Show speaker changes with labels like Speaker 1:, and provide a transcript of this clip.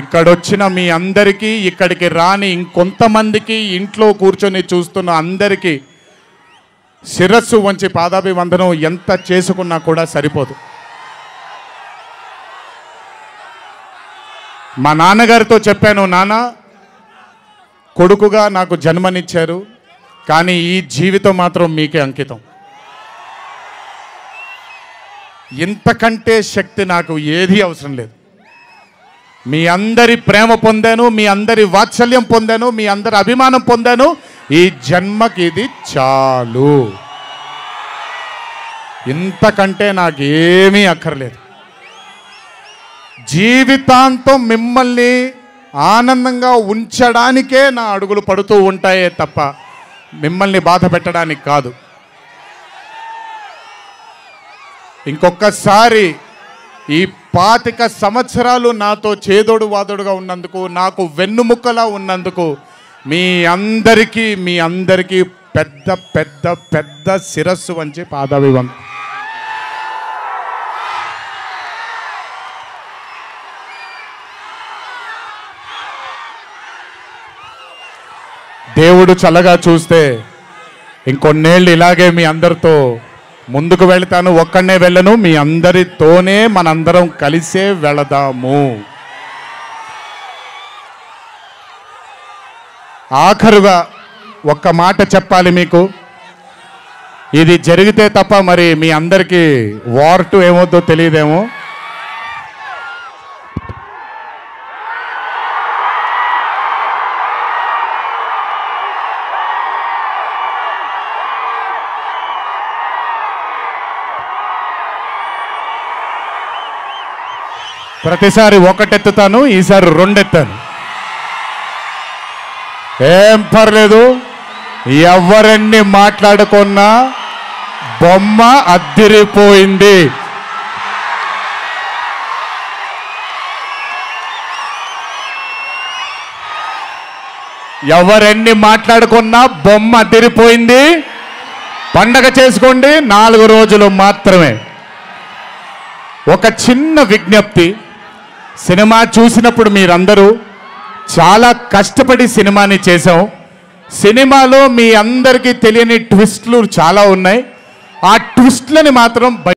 Speaker 1: ఇక్కడొచ్చిన మీ అందరికీ, ఇక్కడికి రాని ఇంకొంతమందికి, ఇంట్లో కూర్చొని చూస్తున్న అందరికీ శిరస్సు వంచి పాదాభివందనం ఎంత చేసుకున్నా కూడా సరిపోదు. మా నాన్నగారితో చెప్పాను, నాన్న కొడుకుగా నాకు జన్మనిచ్చారు, కానీ ఈ జీవితం మాత్రం మీకే అంకితం. ఇంతకంటే శక్తి నాకు ఏది అవసరం లేదు. మీ అందరి ప్రేమ పొందాను, మీ అందరి వాత్సల్యం పొందాను, మీ అందరి అభిమానం పొందాను. ఈ జన్మకి ఇది చాలు. ఇంతకంటే నాకేమీ అక్కర్లేదు. జీవితాంతం మిమ్మల్ని ఆనందంగా ఉంచడానికే నా అడుగులు పడుతూ ఉంటాయే తప్ప మిమ్మల్ని బాధ పెట్టడానికి కాదు. ఇంకొకసారి ఈ 25 సంవత్సరాలు నాతో చేదోడు వాదోడుగా ఉన్నందుకు, నాకు వెన్నుముక్కలా ఉన్నందుకు మీ అందరికీ పెద్ద పెద్ద పెద్ద శిరస్సు వంచి పాదాభివందనం. దేవుడు చల్లగా చూస్తే ఇంకొన్నేళ్ళు ఇలాగే మీ అందరితో ముందుకు వెళ్తాను. ఒక్కడనే వెళ్ళను, మీ అందరితోనే మనందరం కలిసే వెళదాము. ఆఖరుగా ఒక్క మాట చెప్పాలి మీకు. ఇది జరిగితే తప్ప మరి మీ అందరికీ వార్ 2 ఏమవుద్దో తెలియదేమో. ప్రతిసారి ఒకటెత్తుతాను, ఈసారి 2 ఎత్తాను. ఏం పర్లేదు, ఎవరెన్ని మాట్లాడుకున్నా బొమ్మ అద్దిరిపోయింది. ఎవరెన్ని మాట్లాడుకున్నా బొమ్మ అద్దిరిపోయింది. పండగ చేసుకోండి, 4 రోజులు మాత్రమే. ఒక చిన్న విజ్ఞప్తి, సినిమా చూసినప్పుడు మీరందరూ చాలా కష్టపడి సినిమాని చేశాం. సినిమాలో మీ అందరికీ తెలియని ట్విస్ట్లు చాలా ఉన్నాయి. ఆ ట్విస్ట్లని మాత్రం